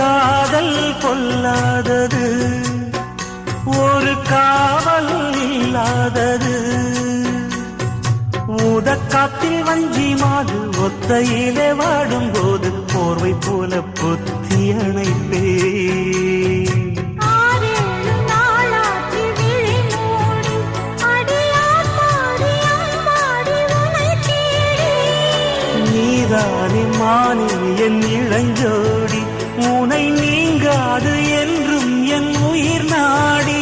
காதல் பொல்லாதது, ஒரு காவல் இல்லாதது. ஊதக்காத்தில் வஞ்சி மாது ஒத்தையிலே வாடும் போது போர்வை போல பொத்தி அணைப்பே. நீதானே மானே என் இளஞ்சோடி, உனை நீங்காது என்றும் என் உயிர் நாடி.